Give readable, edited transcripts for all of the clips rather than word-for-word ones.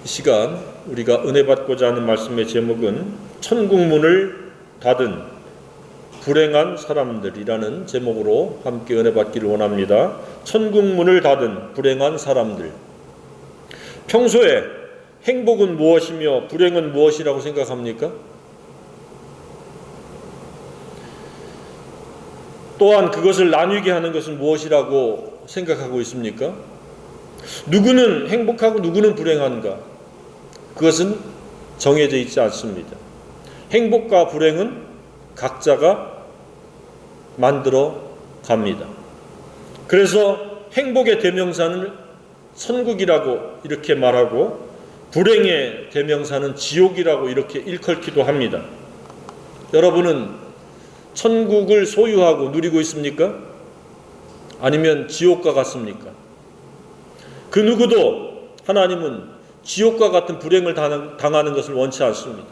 이 시간 우리가 은혜 받고자 하는 말씀의 제목은 천국 문을 닫은 불행한 사람들이라는 제목으로 함께 은혜 받기를 원합니다. 천국 문을 닫은 불행한 사람들. 평소에 행복은 무엇이며 불행은 무엇이라고 생각합니까? 또한 그것을 나뉘게 하는 것은 무엇이라고 생각하고 있습니까? 누구는 행복하고 누구는 불행한가? 그것은 정해져 있지 않습니다. 행복과 불행은 각자가 만들어 갑니다. 그래서 행복의 대명사는 천국이라고 이렇게 말하고 불행의 대명사는 지옥이라고 이렇게 일컬기도 합니다. 여러분은 천국을 소유하고 누리고 있습니까? 아니면 지옥과 같습니까? 그 누구도 하나님은 지옥과 같은 불행을 당하는 것을 원치 않습니다.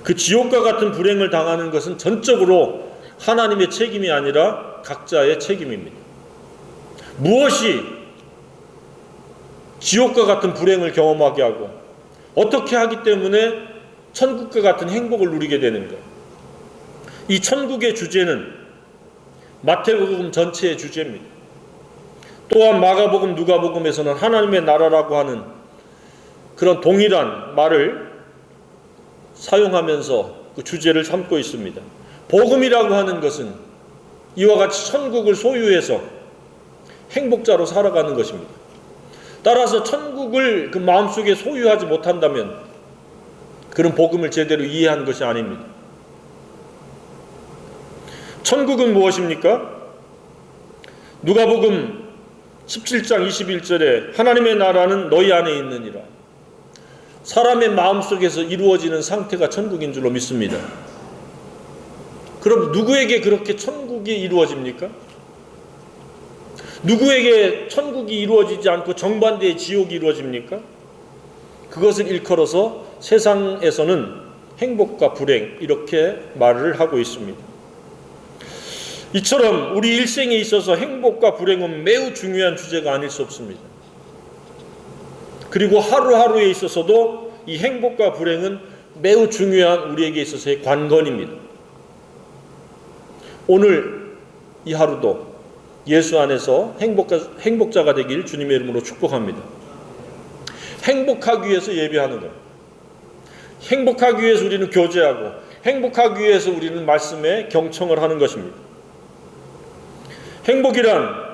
그 지옥과 같은 불행을 당하는 것은 전적으로 하나님의 책임이 아니라 각자의 책임입니다. 무엇이 지옥과 같은 불행을 경험하게 하고 어떻게 하기 때문에 천국과 같은 행복을 누리게 되는가? 이 천국의 주제는 마태복음 전체의 주제입니다. 또한 마가복음, 누가복음에서는 하나님의 나라라고 하는 그런 동일한 말을 사용하면서 그 주제를 삼고 있습니다. 복음이라고 하는 것은 이와 같이 천국을 소유해서 행복자로 살아가는 것입니다. 따라서 천국을 그 마음속에 소유하지 못한다면 그런 복음을 제대로 이해한 것이 아닙니다. 천국은 무엇입니까? 누가복음 17장 21절에 하나님의 나라는 너희 안에 있느니라. 사람의 마음속에서 이루어지는 상태가 천국인 줄로 믿습니다. 그럼 누구에게 그렇게 천국이 이루어집니까? 누구에게 천국이 이루어지지 않고 정반대의 지옥이 이루어집니까? 그것을 일컬어서 세상에서는 행복과 불행 이렇게 말을 하고 있습니다. 이처럼 우리 일생에 있어서 행복과 불행은 매우 중요한 주제가 아닐 수 없습니다. 그리고 하루하루에 있어서도 이 행복과 불행은 매우 중요한 우리에게 있어서의 관건입니다. 오늘 이 하루도 예수 안에서 행복자가 되길 주님의 이름으로 축복합니다. 행복하기 위해서 예배하는 것, 행복하기 위해서 우리는 교제하고 행복하기 위해서 우리는 말씀에 경청을 하는 것입니다. 행복이란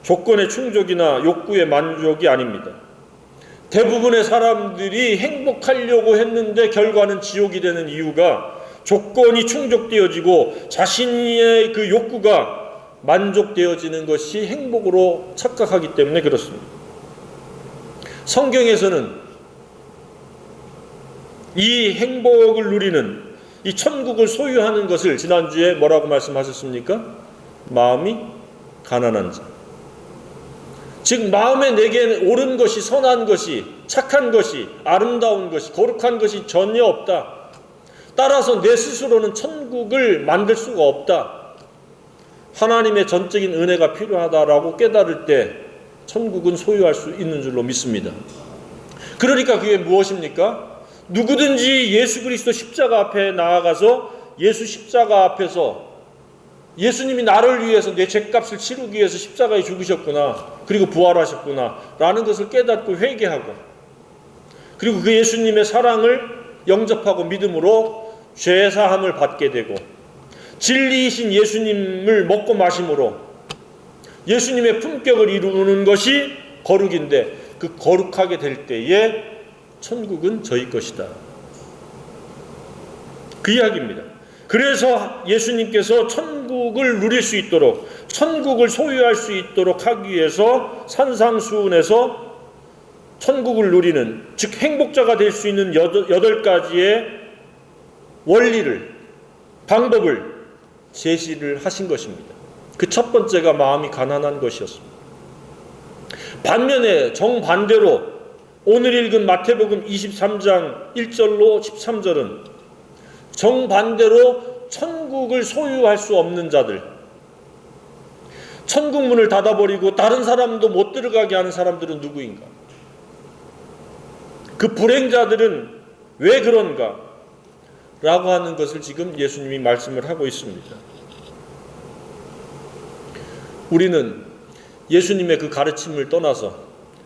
조건의 충족이나 욕구의 만족이 아닙니다. 대부분의 사람들이 행복하려고 했는데 결과는 지옥이 되는 이유가 조건이 충족되어지고 자신의 그 욕구가 만족되어지는 것이 행복으로 착각하기 때문에 그렇습니다. 성경에서는 이 행복을 누리는 이 천국을 소유하는 것을 지난주에 뭐라고 말씀하셨습니까? 마음이 가난한 자. 즉 마음에 내게 옳은 것이, 선한 것이, 착한 것이, 아름다운 것이, 거룩한 것이 전혀 없다. 따라서 내 스스로는 천국을 만들 수가 없다. 하나님의 전적인 은혜가 필요하다라고 깨달을 때 천국은 소유할 수 있는 줄로 믿습니다. 그러니까 그게 무엇입니까? 누구든지 예수 그리스도 십자가 앞에 나아가서 예수 십자가 앞에서 예수님이 나를 위해서 내 죄값을 치르기 위해서 십자가에 죽으셨구나, 그리고 부활하셨구나 라는 것을 깨닫고 회개하고, 그리고 그 예수님의 사랑을 영접하고 믿음으로 죄사함을 받게 되고, 진리이신 예수님을 먹고 마심으로 예수님의 품격을 이루는 것이 거룩인데, 그 거룩하게 될 때에 천국은 저희 것이다. 그 이야기입니다. 그래서 예수님께서 천국을 누릴 수 있도록, 천국을 소유할 수 있도록 하기 위해서 산상수훈에서 천국을 누리는, 즉 행복자가 될 수 있는 8가지의 원리를, 방법을 제시를 하신 것입니다. 그 첫 번째가 마음이 가난한 것이었습니다. 반면에 정반대로 오늘 읽은 마태복음 23장 1절로 13절은 정반대로 천국을 소유할 수 없는 자들, 천국 문을 닫아버리고 다른 사람도 못 들어가게 하는 사람들은 누구인가? 그 불행자들은 왜 그런가? 라고 하는 것을 지금 예수님이 말씀을 하고 있습니다. 우리는 예수님의 그 가르침을 떠나서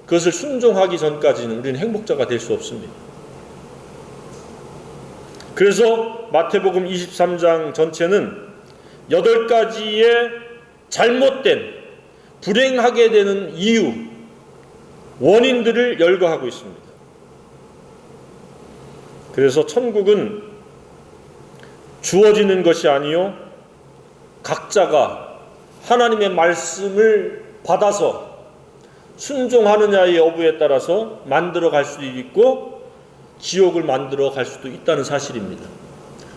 그것을 순종하기 전까지는 우리는 행복자가 될 수 없습니다. 그래서 마태복음 23장 전체는 8가지의 잘못된 불행하게 되는 이유, 원인들을 열거하고 있습니다. 그래서 천국은 주어지는 것이 아니요 각자가 하나님의 말씀을 받아서 순종하느냐의 여부에 따라서 만들어 갈 수도 있고 지옥을 만들어 갈 수도 있다는 사실입니다.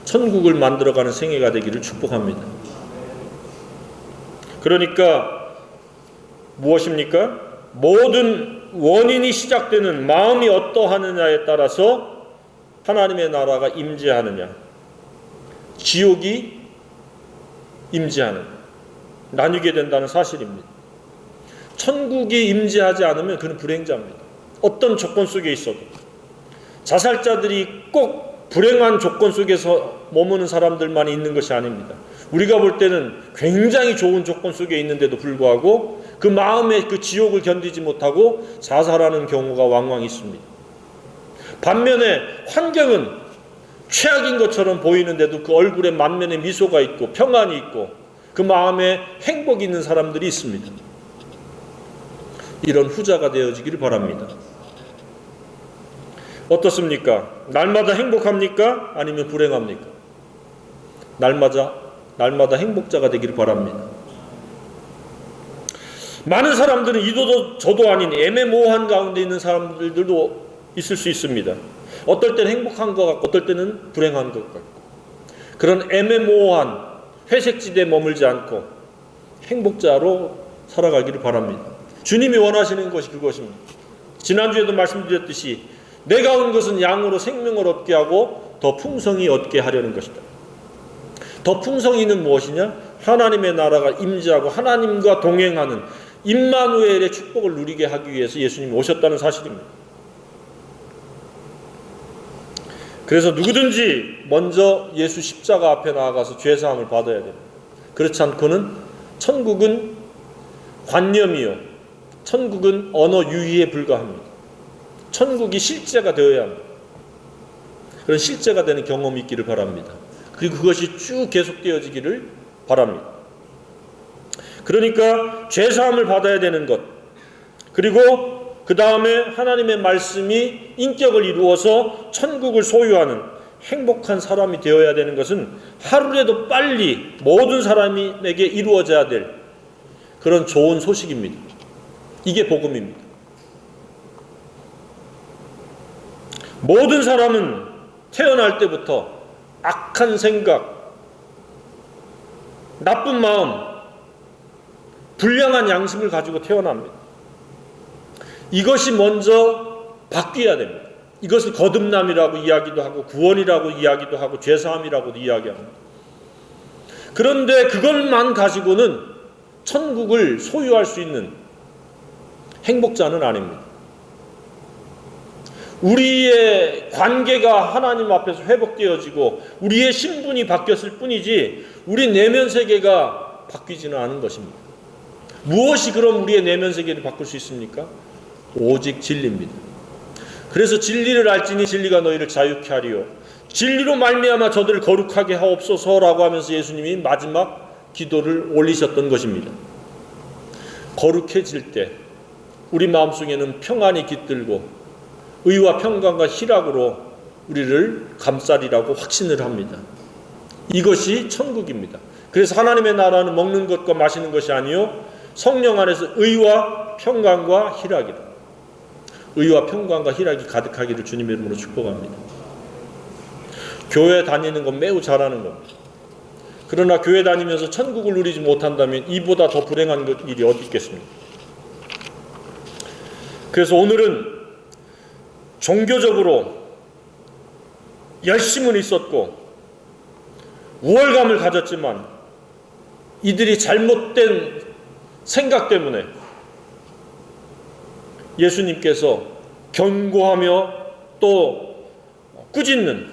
천국을 만들어가는 생애가 되기를 축복합니다. 그러니까 무엇입니까? 모든 원인이 시작되는 마음이 어떠하느냐에 따라서 하나님의 나라가 임재하느냐, 지옥이 임재하느냐 나뉘게 된다는 사실입니다. 천국이 임재하지 않으면 그는 불행자입니다. 어떤 조건 속에 있어도. 자살자들이 꼭 불행한 조건 속에서 머무는 사람들만 있는 것이 아닙니다. 우리가 볼 때는 굉장히 좋은 조건 속에 있는데도 불구하고 그 마음의 그 지옥을 견디지 못하고 자살하는 경우가 왕왕 있습니다. 반면에 환경은 최악인 것처럼 보이는데도 그 얼굴에 만면에 미소가 있고 평안이 있고 그 마음에 행복이 있는 사람들이 있습니다. 이런 후자가 되어지기를 바랍니다. 어떻습니까? 날마다 행복합니까? 아니면 불행합니까? 날마다 행복자가 되기를 바랍니다. 많은 사람들은 이도 저도 아닌 애매모호한 가운데 있는 사람들도 있을 수 있습니다. 어떨 때는 행복한 것 같고 어떨 때는 불행한 것 같고 그런 애매모호한 회색지대에 머물지 않고 행복자로 살아가기를 바랍니다. 주님이 원하시는 것이 그것입니다. 지난주에도 말씀드렸듯이 내가 온 것은 양으로 생명을 얻게 하고 더 풍성히 얻게 하려는 것이다. 더 풍성히는 무엇이냐? 하나님의 나라가 임재하고 하나님과 동행하는 임마누엘의 축복을 누리게 하기 위해서 예수님이 오셨다는 사실입니다. 그래서 누구든지 먼저 예수 십자가 앞에 나아가서 죄사함을 받아야 됩니다. 그렇지 않고는 천국은 관념이요, 천국은 언어 유희에 불과합니다. 천국이 실제가 되어야 합니다. 그런 실제가 되는 경험이 있기를 바랍니다. 그리고 그것이 쭉 계속되어지기를 바랍니다. 그러니까 죄사함을 받아야 되는 것, 그리고 그 다음에 하나님의 말씀이 인격을 이루어서 천국을 소유하는 행복한 사람이 되어야 되는 것은 하루라도 빨리 모든 사람에게 이루어져야 될 그런 좋은 소식입니다. 이게 복음입니다. 모든 사람은 태어날 때부터 악한 생각, 나쁜 마음, 불량한 양심을 가지고 태어납니다. 이것이 먼저 바뀌어야 됩니다. 이것을 거듭남이라고 이야기도 하고 구원이라고 이야기도 하고 죄사함이라고도 이야기합니다. 그런데 그것만 가지고는 천국을 소유할 수 있는 행복자는 아닙니다. 우리의 관계가 하나님 앞에서 회복되어지고 우리의 신분이 바뀌었을 뿐이지 우리 내면 세계가 바뀌지는 않은 것입니다. 무엇이 그럼 우리의 내면 세계를 바꿀 수 있습니까? 오직 진리입니다. 그래서 진리를 알지니 진리가 너희를 자유케 하리요 진리로 말미암아 저들을 거룩하게 하옵소서라고 하면서 예수님이 마지막 기도를 올리셨던 것입니다. 거룩해질 때 우리 마음속에는 평안이 깃들고 의와 평강과 희락으로 우리를 감싸리라고 확신을 합니다. 이것이 천국입니다. 그래서 하나님의 나라는 먹는 것과 마시는 것이 아니요 성령 안에서 의와 평강과 희락이다. 의와 평강과 희락이 가득하기를 주님의 이름으로 축복합니다. 교회 다니는 건 매우 잘하는 겁니다. 그러나 교회 다니면서 천국을 누리지 못한다면 이보다 더 불행한 일이 어디 있겠습니까? 그래서 오늘은 종교적으로 열심은 있었고 우월감을 가졌지만 이들이 잘못된 생각 때문에 예수님께서 경고하며 또 꾸짖는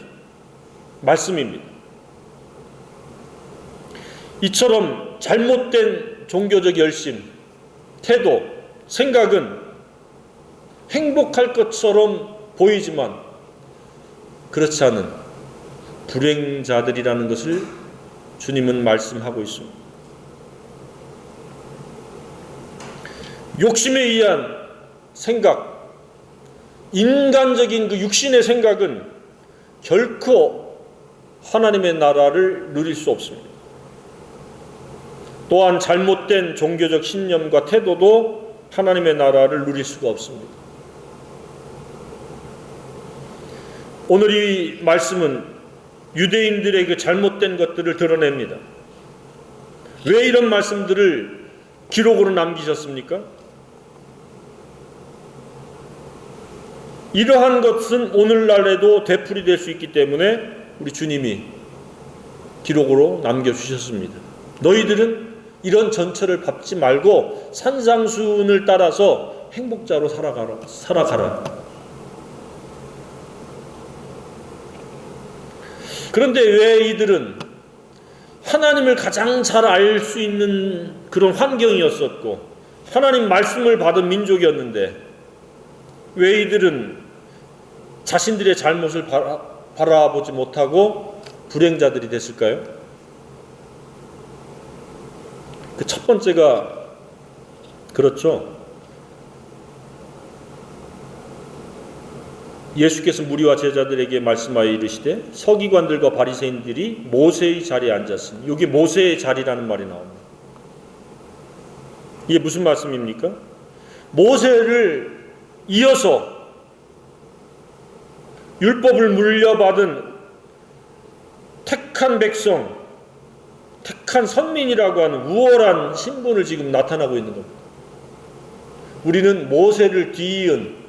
말씀입니다. 이처럼 잘못된 종교적 열심, 태도, 생각은 행복할 것처럼 보이지만 그렇지 않은 불행자들이라는 것을 주님은 말씀하고 있습니다. 욕심에 의한 생각, 인간적인 그 육신의 생각은 결코 하나님의 나라를 누릴 수 없습니다. 또한 잘못된 종교적 신념과 태도도 하나님의 나라를 누릴 수가 없습니다. 오늘 이 말씀은 유대인들의 그 잘못된 것들을 드러냅니다. 왜 이런 말씀들을 기록으로 남기셨습니까? 이러한 것은 오늘날에도 되풀이될 수 있기 때문에 우리 주님이 기록으로 남겨주셨습니다. 너희들은 이런 전철을 밟지 말고 산상수훈을 따라서 행복자로 살아가라. 그런데 왜 이들은 하나님을 가장 잘 알 수 있는 그런 환경이었었고 하나님 말씀을 받은 민족이었는데 왜 이들은 자신들의 잘못을 바라보지 못하고 불행자들이 됐을까요? 그 첫 번째가 그렇죠. 예수께서 무리와 제자들에게 말씀하여 이르시되 서기관들과 바리새인들이 모세의 자리에 앉았으니, 여기 모세의 자리라는 말이 나옵니다. 이게 무슨 말씀입니까? 모세를 이어서 율법을 물려받은 택한 백성, 택한 선민이라고 하는 우월한 신분을 지금 나타나고 있는 겁니다. 우리는 모세를 뒤이은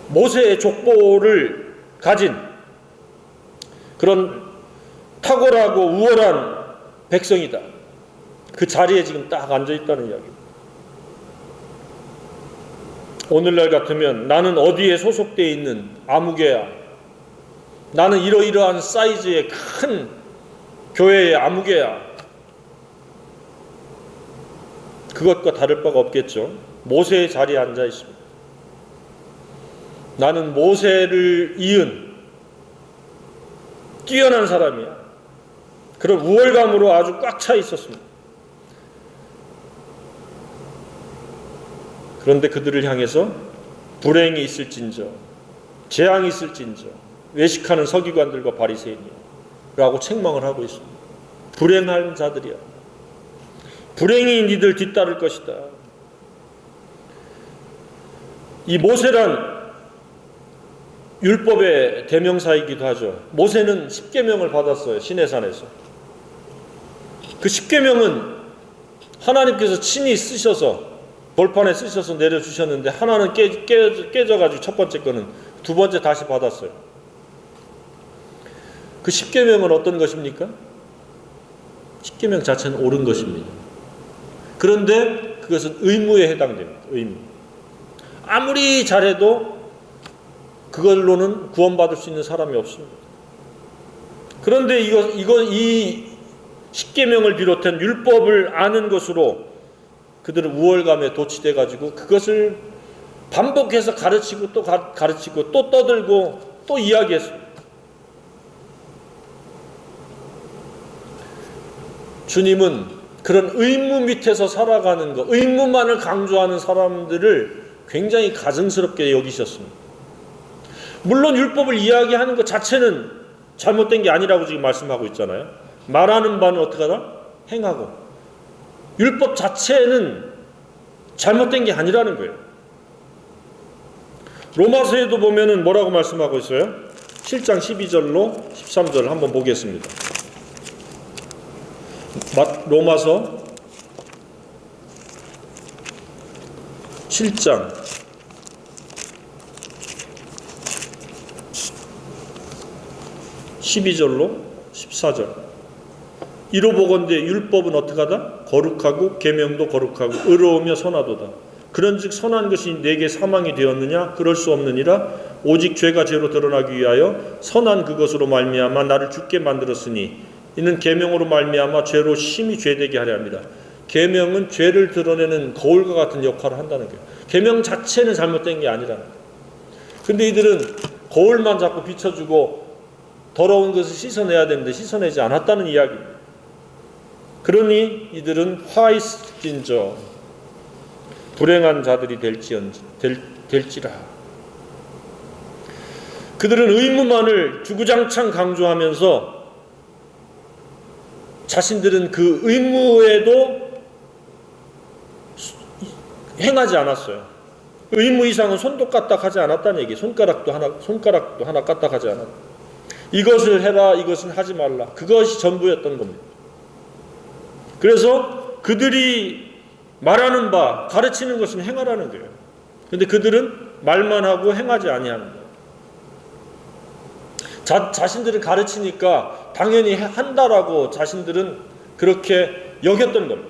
모세의 족보를 가진 그런 탁월하고 우월한 백성이다. 그 자리에 지금 딱 앉아있다는 이야기입니다. 오늘날 같으면 나는 어디에 소속되어 있는 아무개야, 나는 이러이러한 사이즈의 큰 교회의 아무개야, 그것과 다를 바가 없겠죠. 모세의 자리에 앉아 있습니다. 나는 모세를 이은 뛰어난 사람이야. 그런 우월감으로 아주 꽉 차 있었습니다. 그런데 그들을 향해서 불행이 있을진저, 재앙이 있을진저, 외식하는 서기관들과 바리새인이라고 책망을 하고 있습니다. 불행한 자들이야. 불행이 니들 뒤따를 것이다. 이 모세란 율법의 대명사이기도 하죠. 모세는 십계명을 받았어요. 시내산에서. 그 십계명은 하나님께서 친히 쓰셔서 벌판에 쓰셔서 내려주셨는데 하나는 깨져가지고 첫 번째 거는 두 번째 다시 받았어요. 그 십계명은 어떤 것입니까? 십계명 자체는 옳은 것입니다. 그런데 그것은 의무에 해당됩니다. 의무. 아무리 잘해도 그걸로는 구원받을 수 있는 사람이 없습니다. 그런데 이 십계명을 비롯한 율법을 아는 것으로 그들은 우월감에 도취돼 가지고 그것을 반복해서 가르치고 또 가르치고 또 떠들고 또 이야기했습니다. 주님은 그런 의무 밑에서 살아가는 것, 의무만을 강조하는 사람들을 굉장히 가증스럽게 여기셨습니다. 물론 율법을 이야기하는 것 자체는 잘못된 게 아니라고 지금 말씀하고 있잖아요. 말하는 바는 어떻게 하다? 행하고. 율법 자체는 잘못된 게 아니라는 거예요. 로마서에도 보면은 뭐라고 말씀하고 있어요? 7장 12절로 13절 한번 보겠습니다. 로마서 7장 12절로 14절. 이로 보건대 율법은 어떻게 하다? 거룩하고 계명도 거룩하고 의로우며 선하도다. 그런즉 선한 것이 내게 사망이 되었느냐? 그럴 수 없느니라. 오직 죄가 죄로 드러나기 위하여 선한 그것으로 말미암아 나를 죽게 만들었으니 이는 계명으로 말미암아 죄로 심히 죄되게 하려 합니다. 계명은 죄를 드러내는 거울과 같은 역할을 한다는 거예요. 계명 자체는 잘못된 게 아니라는 거예요. 근데 이들은 거울만 자꾸 비춰주고 더러운 것을 씻어내야 되는데 씻어내지 않았다는 이야기입니다. 그러니 이들은 화 있을진저 불행한 자들이 될지라. 그들은 의무만을 주구장창 강조하면서 자신들은 그 의무에도 행하지 않았어요. 의무 이상은 손도 까딱하지 않았다는 얘기. 손가락도 하나 까딱하지 않았다. 이것을 해라, 이것은 하지 말라. 그것이 전부였던 겁니다. 그래서 그들이 말하는 바, 가르치는 것은 행하라는 거예요. 그런데 그들은 말만 하고 행하지 아니하는 거예요. 자신들을 가르치니까 당연히 한다라고 자신들은 그렇게 여겼던 겁니다.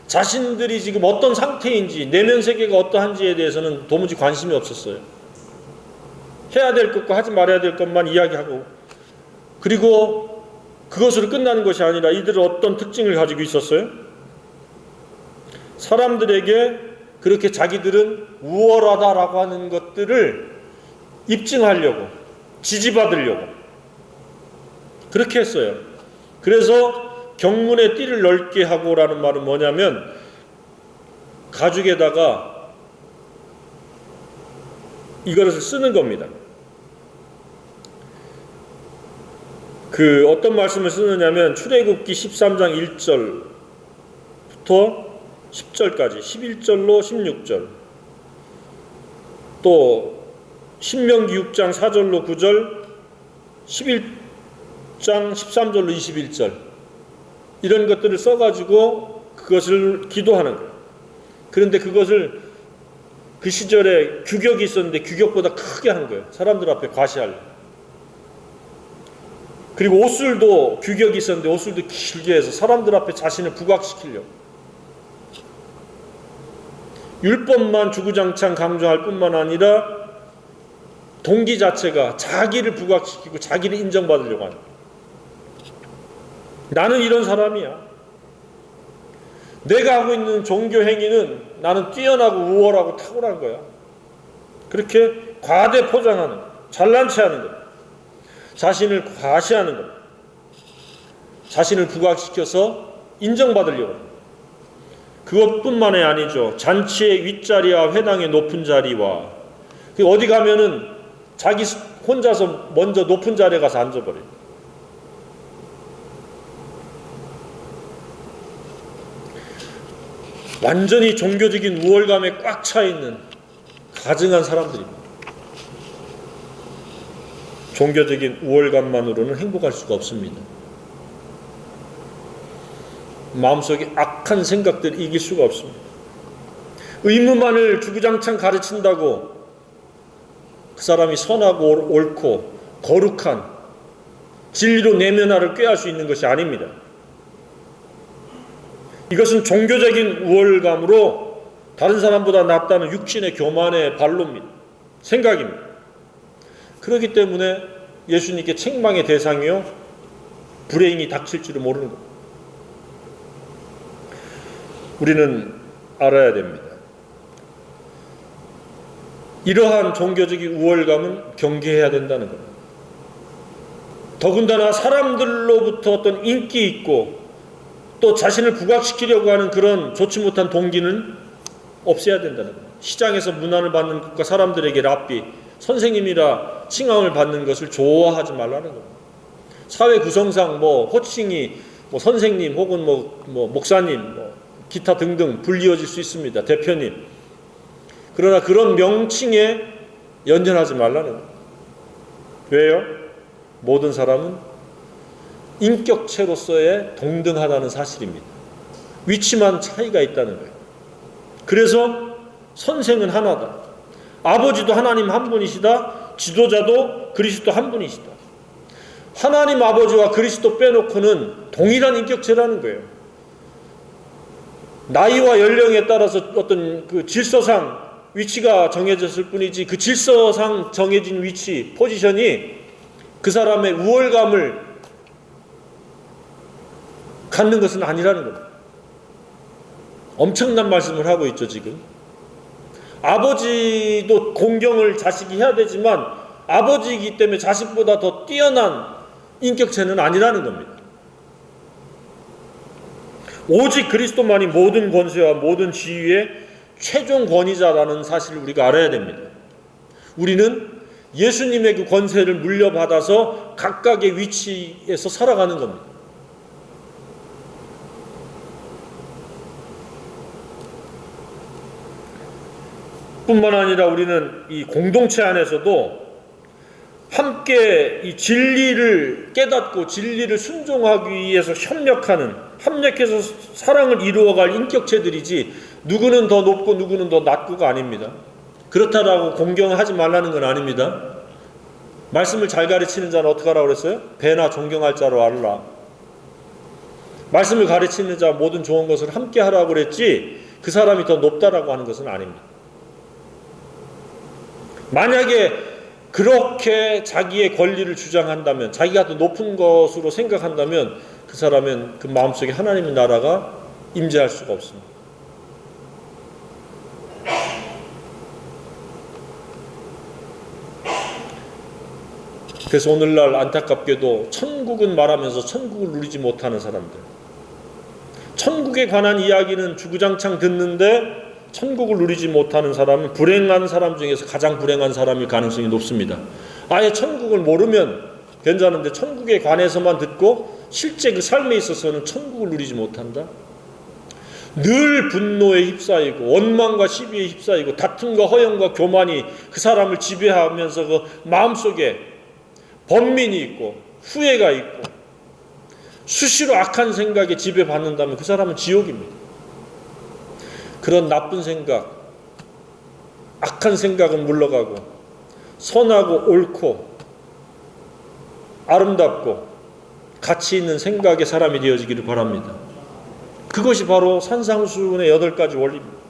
자신들이 지금 어떤 상태인지, 내면 세계가 어떠한지에 대해서는 도무지 관심이 없었어요. 해야 될 것과 하지 말아야 될 것만 이야기하고, 그리고 그것으로 끝나는 것이 아니라 이들은 어떤 특징을 가지고 있었어요? 사람들에게 그렇게 자기들은 우월하다라고 하는 것들을 입증하려고, 지지받으려고 그렇게 했어요. 그래서 경문의 띠를 넓게 하고라는 말은 뭐냐면, 가죽에다가 이것을 쓰는 겁니다. 그 어떤 말씀을 쓰느냐면 출애굽기 13장 1절부터 10절까지, 11절로 16절, 또 신명기 6장 4절로 9절, 11장 13절로 21절, 이런 것들을 써가지고 그것을 기도하는 거예요. 그런데 그것을 그 시절에 규격이 있었는데 규격보다 크게 한 거예요. 사람들 앞에 과시하려고. 그리고 옷술도 규격이 있었는데 옷술도 길게 해서 사람들 앞에 자신을 부각시키려고. 율법만 주구장창 강조할 뿐만 아니라 동기 자체가 자기를 부각시키고 자기를 인정받으려고 하는 거예요. 나는 이런 사람이야. 내가 하고 있는 종교 행위는 나는 뛰어나고 우월하고 탁월한 거야. 그렇게 과대 포장하는 거야. 잘난 체 하는 거야. 자신을 과시하는 거야. 자신을 부각시켜서 인정받으려고 합니다. 그것뿐만이 아니죠. 잔치의 윗자리와 회당의 높은 자리와, 어디 가면은 자기 혼자서 먼저 높은 자리에 가서 앉아버려요. 완전히 종교적인 우월감에 꽉 차 있는 가증한 사람들입니다. 종교적인 우월감만으로는 행복할 수가 없습니다. 마음속에 악한 생각들을 이길 수가 없습니다. 의무만을 주구장창 가르친다고 그 사람이 선하고 옳고 거룩한 진리로 내면화를 꾀할 수 있는 것이 아닙니다. 이것은 종교적인 우월감으로 다른 사람보다 낫다는 육신의 교만의 발로입니다. 생각입니다. 그렇기 때문에 예수님께 책망의 대상이요 불행이 닥칠 줄을 모르는 겁니다. 우리는 알아야 됩니다. 이러한 종교적인 우월감은 경계해야 된다는 겁니다. 더군다나 사람들로부터 어떤 인기 있고 또 자신을 부각시키려고 하는 그런 좋지 못한 동기는 없애야 된다는 겁니다. 시장에서 문안을 받는 것과 사람들에게 랍비, 선생님이라 칭함을 받는 것을 좋아하지 말라는 겁니다. 사회 구성상 호칭이 선생님 혹은 목사님, 기타 등등 불리어질 수 있습니다. 대표님. 그러나 그런 명칭에 연연하지 말라는 겁니다. 왜요? 모든 사람은 인격체로서의 동등하다는 사실입니다. 위치만 차이가 있다는 거예요. 그래서 선생은 하나다. 아버지도 하나님 한 분이시다. 지도자도 그리스도 한 분이시다. 하나님 아버지와 그리스도 빼놓고는 동일한 인격체라는 거예요. 나이와 연령에 따라서 어떤 그 질서상 위치가 정해졌을 뿐이지, 그 질서상 정해진 위치, 포지션이 그 사람의 우월감을 갖는 것은 아니라는 겁니다. 엄청난 말씀을 하고 있죠, 지금. 아버지도 공경을 자식이 해야 되지만 아버지이기 때문에 자식보다 더 뛰어난 인격체는 아니라는 겁니다. 오직 그리스도만이 모든 권세와 모든 지위의 최종 권위자라는 사실을 우리가 알아야 됩니다. 우리는 예수님의 그 권세를 물려받아서 각각의 위치에서 살아가는 겁니다. 뿐만 아니라 우리는 이 공동체 안에서도 함께 이 진리를 깨닫고 진리를 순종하기 위해서 협력해서 사랑을 이루어갈 인격체들이지, 누구는 더 높고 누구는 더 낮고가 아닙니다. 그렇다라고 공경하지 말라는 건 아닙니다. 말씀을 잘 가르치는 자는 어떻게 하라고 그랬어요? 배나 존경할 자로 알라. 말씀을 가르치는 자 모든 좋은 것을 함께 하라고 그랬지, 그 사람이 더 높다라고 하는 것은 아닙니다. 만약에 그렇게 자기의 권리를 주장한다면, 자기가 더 높은 것으로 생각한다면 그 사람은 그 마음속에 하나님의 나라가 임재할 수가 없습니다. 그래서 오늘날 안타깝게도 천국은 말하면서 천국을 누리지 못하는 사람들, 천국에 관한 이야기는 주구장창 듣는데 천국을 누리지 못하는 사람은 불행한 사람 중에서 가장 불행한 사람일 가능성이 높습니다. 아예 천국을 모르면 괜찮은데 천국에 관해서만 듣고 실제 그 삶에 있어서는 천국을 누리지 못한다. 늘 분노에 휩싸이고 원망과 시비에 휩싸이고 다툼과 허영과 교만이 그 사람을 지배하면서 그 마음속에 번민이 있고 후회가 있고 수시로 악한 생각에 지배받는다면 그 사람은 지옥입니다. 그런 나쁜 생각, 악한 생각은 물러가고 선하고 옳고 아름답고 가치 있는 생각의 사람이 되어지기를 바랍니다. 그것이 바로 산상수훈의 8가지 원리입니다.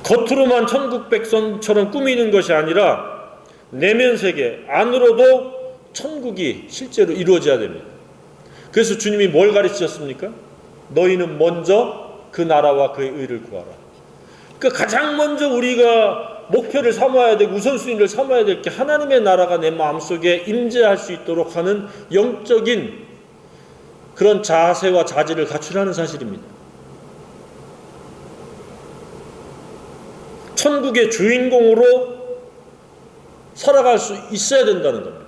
겉으로만 천국 백성처럼 꾸미는 것이 아니라 내면 세계 안으로도 천국이 실제로 이루어져야 됩니다. 그래서 주님이 뭘 가르치셨습니까? 너희는 먼저 그 나라와 그의 의를 구하라. 그러니까 가장 먼저 우리가 목표를 삼아야 되고 우선순위를 삼아야 될 게 하나님의 나라가 내 마음속에 임재할 수 있도록 하는 영적인 그런 자세와 자질을 갖추라는 사실입니다. 천국의 주인공으로 살아갈 수 있어야 된다는 겁니다.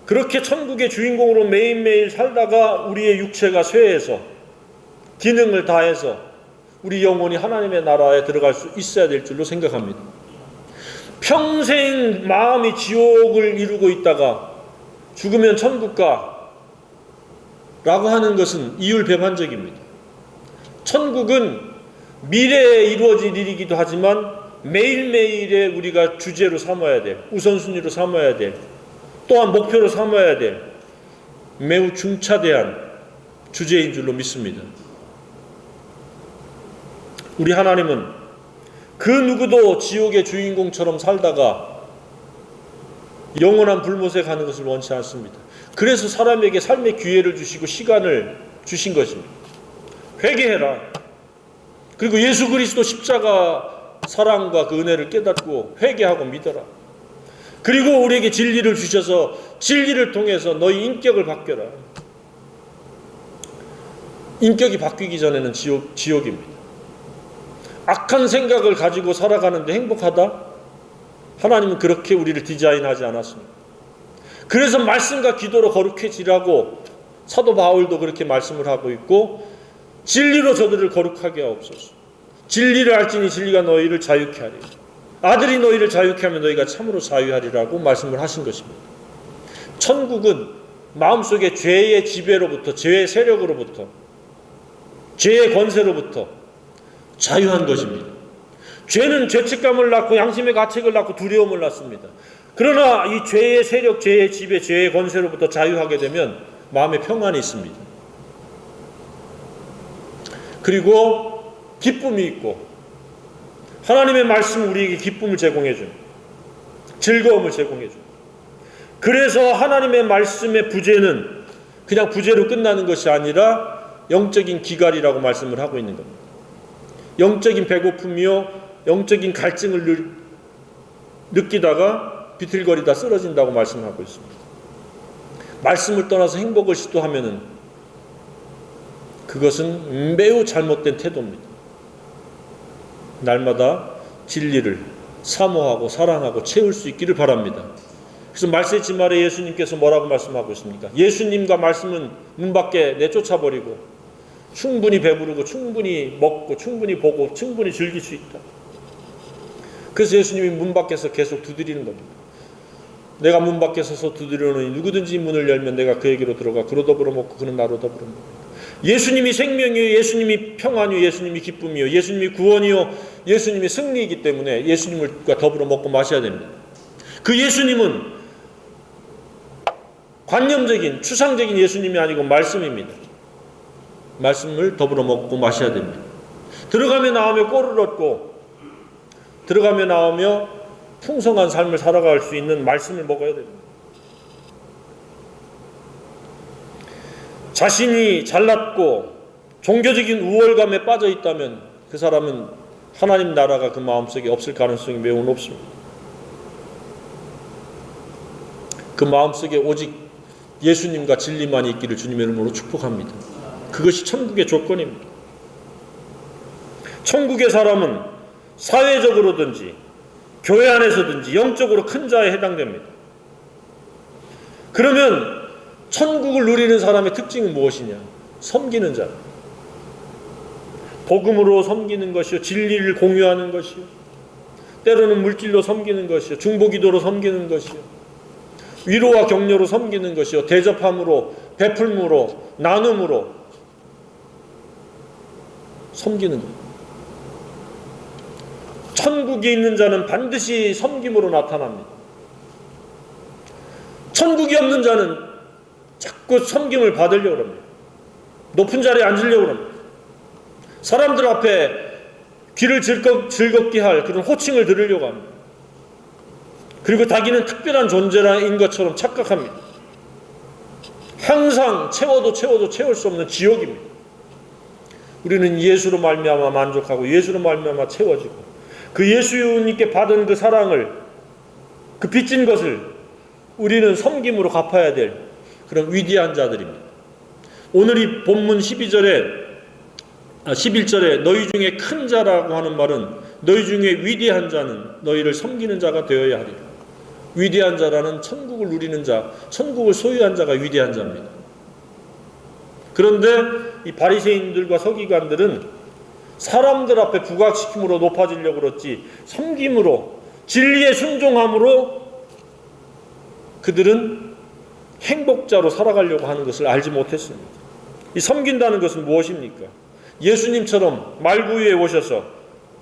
그렇게 천국의 주인공으로 매일매일 살다가 우리의 육체가 쇠해서 기능을 다해서 우리 영혼이 하나님의 나라에 들어갈 수 있어야 될 줄로 생각합니다. 평생 마음이 지옥을 이루고 있다가 죽으면 천국 가 라고 하는 것은 이율배반적입니다. 천국은 미래에 이루어질 일이기도 하지만 매일매일에 우리가 주제로 삼아야 될, 우선순위로 삼아야 될, 또한 목표로 삼아야 될 매우 중차대한 주제인 줄로 믿습니다. 우리 하나님은 그 누구도 지옥의 주인공처럼 살다가 영원한 불못에 가는 것을 원치 않습니다. 그래서 사람에게 삶의 기회를 주시고 시간을 주신 것입니다. 회개해라. 그리고 예수 그리스도 십자가 사랑과 그 은혜를 깨닫고 회개하고 믿어라. 그리고 우리에게 진리를 주셔서 진리를 통해서 너희 인격을 바뀌어라. 인격이 바뀌기 전에는 지옥입니다. 악한 생각을 가지고 살아가는데 행복하다? 하나님은 그렇게 우리를 디자인하지 않았습니다. 그래서 말씀과 기도로 거룩해지라고 사도 바울도 그렇게 말씀을 하고 있고, 진리로 저들을 거룩하게 하옵소서. 진리를 알지니 진리가 너희를 자유케 하리라. 아들이 너희를 자유케 하면 너희가 참으로 자유하리라고 말씀을 하신 것입니다. 천국은 마음속에 죄의 지배로부터, 죄의 세력으로부터, 죄의 권세로부터 자유한 것입니다. 죄는 죄책감을 낳고 양심의 가책을 낳고 두려움을 낳습니다. 그러나 이 죄의 세력, 죄의 지배, 죄의 권세로부터 자유하게 되면 마음에 평안이 있습니다. 그리고 기쁨이 있고 하나님의 말씀은 우리에게 기쁨을 제공해 줍니다. 즐거움을 제공해 줍니다. 그래서 하나님의 말씀의 부재는 그냥 부재로 끝나는 것이 아니라 영적인 기갈이라고 말씀을 하고 있는 겁니다. 영적인 배고픔이요 영적인 갈증을 느끼다가 비틀거리다 쓰러진다고 말씀하고 있습니다. 말씀을 떠나서 행복을 시도하면은 그것은 매우 잘못된 태도입니다. 날마다 진리를 사모하고 사랑하고 채울 수 있기를 바랍니다. 그래서 말세지 말에 예수님께서 뭐라고 말씀하고 있습니까? 예수님과 말씀은 문 밖에 내쫓아버리고 충분히 배부르고 충분히 먹고 충분히 보고 충분히 즐길 수 있다. 그래서 예수님이 문 밖에서 계속 두드리는 겁니다. 내가 문 밖에 서서 두드리노니 누구든지 문을 열면 내가 그에게로 들어가 그로 더불어 먹고 그는 나로 더불어 먹고. 예수님이 생명이요 예수님이 평안이요 예수님이 기쁨이요 예수님이 구원이요 예수님이 승리이기 때문에 예수님과 더불어 먹고 마셔야 됩니다. 그 예수님은 관념적인 추상적인 예수님이 아니고 말씀입니다. 말씀을 더불어 먹고 마셔야 됩니다. 들어가며 나오며 꼴을 얻고 들어가며 나오며 풍성한 삶을 살아갈 수 있는 말씀을 먹어야 됩니다. 자신이 잘났고 종교적인 우월감에 빠져 있다면 그 사람은 하나님 나라가 그 마음속에 없을 가능성이 매우 높습니다. 그 마음속에 오직 예수님과 진리만이 있기를 주님의 이름으로 축복합니다. 그것이 천국의 조건입니다. 천국의 사람은 사회적으로든지 교회 안에서든지 영적으로 큰 자에 해당됩니다. 그러면 천국을 누리는 사람의 특징은 무엇이냐? 섬기는 자. 복음으로 섬기는 것이요, 진리를 공유하는 것이요, 때로는 물질로 섬기는 것이요, 중보기도로 섬기는 것이요, 위로와 격려로 섬기는 것이요, 대접함으로, 베풀므로, 나눔으로 섬기는 것. 천국에 있는 자는 반드시 섬김으로 나타납니다. 천국이 없는 자는 자꾸 섬김을 받으려고 합니다. 높은 자리에 앉으려고 합니다. 사람들 앞에 귀를 즐겁게 할 그런 호칭을 들으려고 합니다. 그리고 자기는 특별한 존재인 것처럼 착각합니다. 항상 채워도 채울 수 없는 지옥입니다. 우리는 예수로 말미암아 만족하고 예수로 말미암아 채워지고 그 예수님께 받은 그 사랑을 그 빚진 것을 우리는 섬김으로 갚아야 될 그런 위대한 자들입니다. 오늘 이 본문 11절에 너희 중에 큰 자라고 하는 말은 너희 중에 위대한 자는 너희를 섬기는 자가 되어야 하리라. 위대한 자라는 천국을 누리는 자, 천국을 소유한 자가 위대한 자입니다. 그런데 이 바리새인들과 서기관들은 사람들 앞에 부각시킴으로 높아지려고 그랬지 섬김으로 진리에 순종함으로 그들은 행복자로 살아가려고 하는 것을 알지 못했습니다. 이 섬긴다는 것은 무엇입니까? 예수님처럼 말구유에 오셔서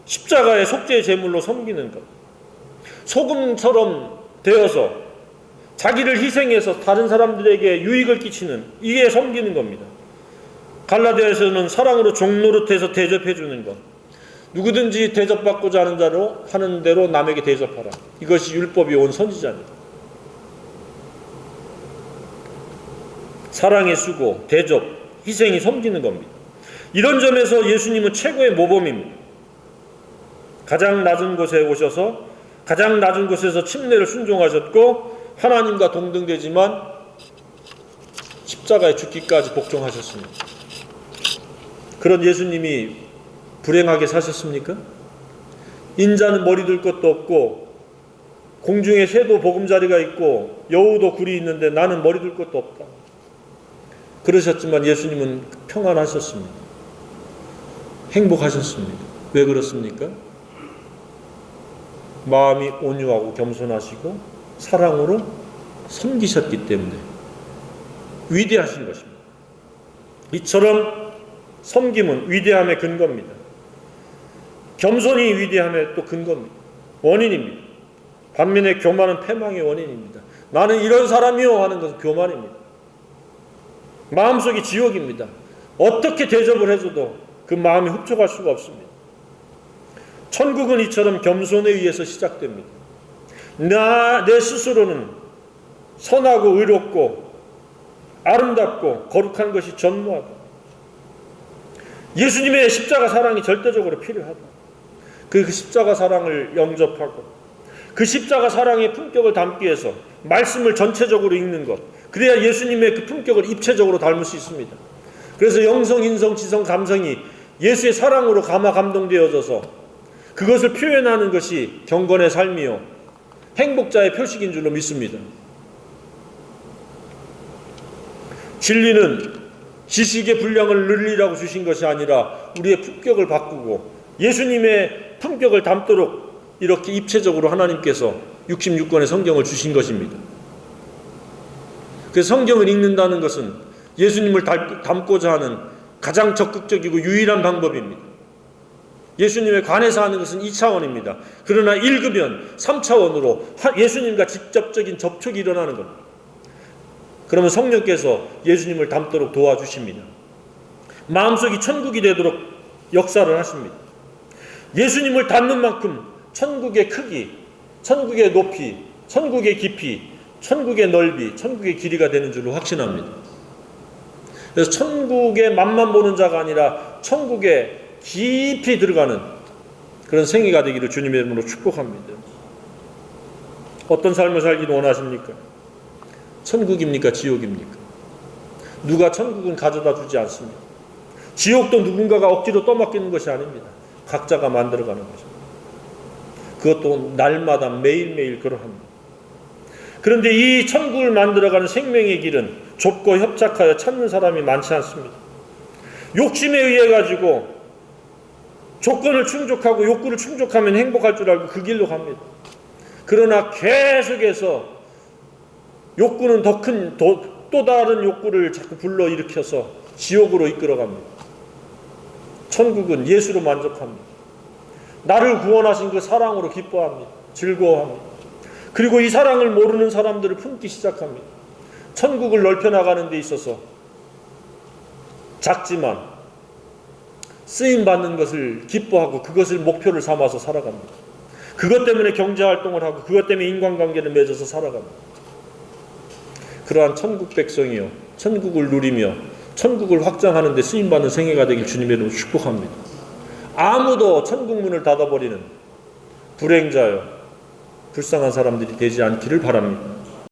십자가의 속죄의 제물로 섬기는 것. 소금처럼 되어서 자기를 희생해서 다른 사람들에게 유익을 끼치는 이게 섬기는 겁니다. 갈라디아에서는 사랑으로 종노릇해서 대접해 주는 것. 누구든지 대접받고자 하는 대로 남에게 대접하라. 이것이 율법이 온 선지자입니다. 사랑의 수고, 대접, 희생이 섬기는 겁니다. 이런 점에서 예수님은 최고의 모범입니다. 가장 낮은 곳에 오셔서 가장 낮은 곳에서 침례를 순종하셨고 하나님과 동등되지만 십자가에 죽기까지 복종하셨습니다. 그런 예수님이 불행하게 사셨습니까? 인자는 머리 둘 것도 없고 공중에 새도 보금자리가 있고 여우도 굴이 있는데 나는 머리 둘 것도 없다. 그러셨지만 예수님은 평안하셨습니다. 행복하셨습니다. 왜 그렇습니까? 마음이 온유하고 겸손하시고 사랑으로 섬기셨기 때문에 위대하신 것입니다. 이처럼 섬김은 위대함의 근거입니다. 겸손이 위대함의 또 근거입니다. 원인입니다. 반면에 교만은 패망의 원인입니다. 나는 이런 사람이요 하는 것은 교만입니다. 마음속이 지옥입니다. 어떻게 대접을 해줘도 그 마음이 흡족할 수가 없습니다. 천국은 이처럼 겸손에 의해서 시작됩니다. 내 스스로는 선하고 의롭고 아름답고 거룩한 것이 전무하다. 예수님의 십자가 사랑이 절대적으로 필요하다. 그 십자가 사랑을 영접하고 그 십자가 사랑의 품격을 담기 위해서 말씀을 전체적으로 읽는 것, 그래야 예수님의 그 품격을 입체적으로 닮을 수 있습니다. 그래서 영성, 인성, 지성, 감성이 예수의 사랑으로 감화 감동되어져서 그것을 표현하는 것이 경건의 삶이요 행복자의 표식인 줄로 믿습니다. 진리는 지식의 분량을 늘리라고 주신 것이 아니라 우리의 품격을 바꾸고 예수님의 품격을 담도록 이렇게 입체적으로 하나님께서 66권의 성경을 주신 것입니다. 그래서 성경을 읽는다는 것은 예수님을 닮고자 하는 가장 적극적이고 유일한 방법입니다. 예수님에 관해서 하는 것은 2차원입니다. 그러나 읽으면 3차원으로 예수님과 직접적인 접촉이 일어나는 겁니다. 그러면 성령께서 예수님을 닮도록 도와주십니다. 마음속이 천국이 되도록 역사를 하십니다. 예수님을 닮는 만큼 천국의 크기, 천국의 높이, 천국의 깊이, 천국의 넓이, 천국의 길이가 되는 줄로 확신합니다. 그래서 천국의 맛만 보는 자가 아니라 천국에 깊이 들어가는 그런 생애가 되기를 주님의 이름으로 축복합니다. 어떤 삶을 살기를 원하십니까? 천국입니까? 지옥입니까? 누가 천국은 가져다 주지 않습니다. 지옥도 누군가가 억지로 떠맡기는 것이 아닙니다. 각자가 만들어가는 것입니다. 그것도 날마다 매일매일 그러합니다. 그런데 이 천국을 만들어가는 생명의 길은 좁고 협착하여 찾는 사람이 많지 않습니다. 욕심에 의해 가지고 조건을 충족하고 욕구를 충족하면 행복할 줄 알고 그 길로 갑니다. 그러나 계속해서 욕구는 더 큰 또 다른 욕구를 자꾸 불러일으켜서 지옥으로 이끌어갑니다. 천국은 예수로 만족합니다. 나를 구원하신 그 사랑으로 기뻐합니다. 즐거워합니다. 그리고 이 사랑을 모르는 사람들을 품기 시작합니다. 천국을 넓혀나가는 데 있어서 작지만 쓰임받는 것을 기뻐하고 그것을 목표를 삼아서 살아갑니다. 그것 때문에 경제활동을 하고 그것 때문에 인간관계를 맺어서 살아갑니다. 그러한 천국 백성이요 천국을 누리며 천국을 확장하는 데 쓰임받는 생애가 되길 주님의 이름으로 축복합니다. 아무도 천국 문을 닫아버리는 불행자요 불쌍한 사람들이 되지 않기를 바랍니다.